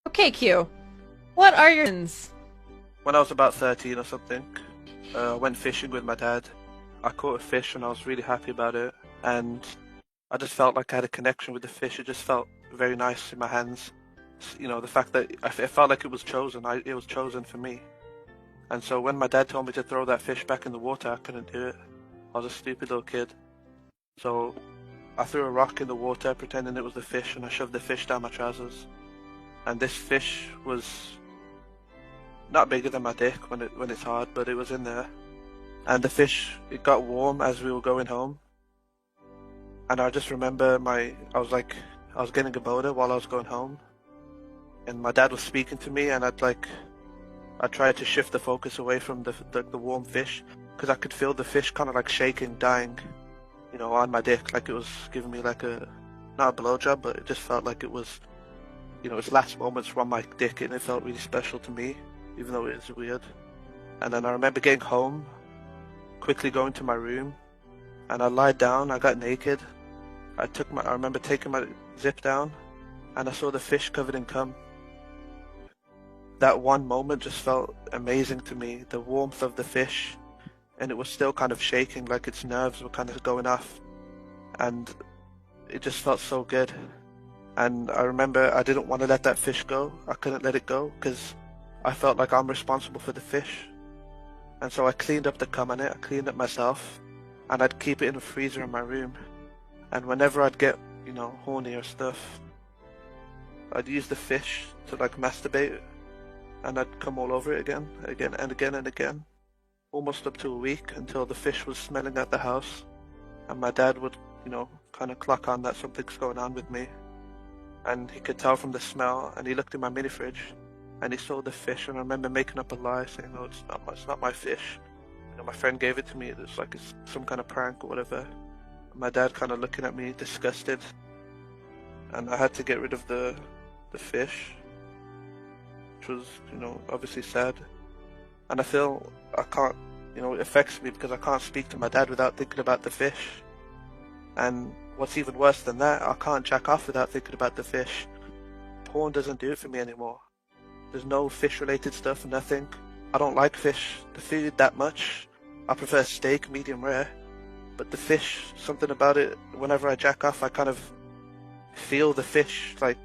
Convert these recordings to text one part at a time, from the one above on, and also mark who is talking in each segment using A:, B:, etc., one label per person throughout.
A: Okay, Q. What are your sins?
B: When I was about 13 or something, I went fishing with my dad. I caught a fish and I was really happy about it. And I just felt like I had a connection with the fish. It just felt very nice in my hands. You know, the fact that it felt like it was chosen. It was chosen for me. And so when my dad told me to throw that fish back in the water, I couldn't do it. I was a stupid little kid. So I threw a rock in the water pretending it was the fish and I shoved the fish down my trousers. And this fish was not bigger than my dick when it's hard, but it was in there. And the fish, it got warm as we were going home. And I just remember I was getting a boda while I was going home. And my dad was speaking to me and I tried to shift the focus away from the warm fish because I could feel the fish kind of like shaking, dying, you know, on my dick, like it was giving me like not a blowjob, but it just felt like it was, you know, its last moments were on my dick and it felt really special to me, even though it was weird. And then I remember getting home, quickly going to my room, and I lied down, I got naked. I remember taking my zip down, and I saw the fish covered in cum. That one moment just felt amazing to me, the warmth of the fish, and it was still kind of shaking, like its nerves were kind of going off, and it just felt so good. And I remember I didn't want to let that fish go. I couldn't let it go because I felt like I'm responsible for the fish. And so I cleaned up the cum on it, I cleaned it myself, and I'd keep it in a freezer in my room. And whenever I'd get, you know, horny or stuff, I'd use the fish to like masturbate, and I'd come all over it again and again and again, almost up to a week until the fish was smelling at the house, and my dad would, you know, kind of clock on that something's going on with me, and he could tell from the smell, and he looked in my mini fridge, and he saw the fish, and I remember making up a lie saying, "No, it's not my fish. You know, my friend gave it to me. It's like it's some kind of prank or whatever." My dad kind of looking at me disgusted, and I had to get rid of the fish, which was, you know, obviously sad. And I feel I can't, you know, it affects me because I can't speak to my dad without thinking about the fish. And what's even worse than that, I can't jack off without thinking about the fish. Porn doesn't do it for me anymore. There's no fish related stuff, nothing. I don't like the food that much. I prefer steak, medium rare. But the fish, something about it, whenever I jack off, I kind of feel the fish, like,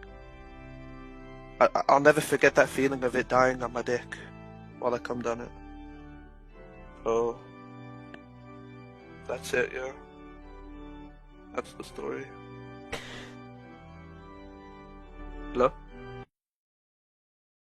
B: I'll never forget that feeling of it dying on my dick while I cummed on it. So, that's it, yeah. That's the story. Hello?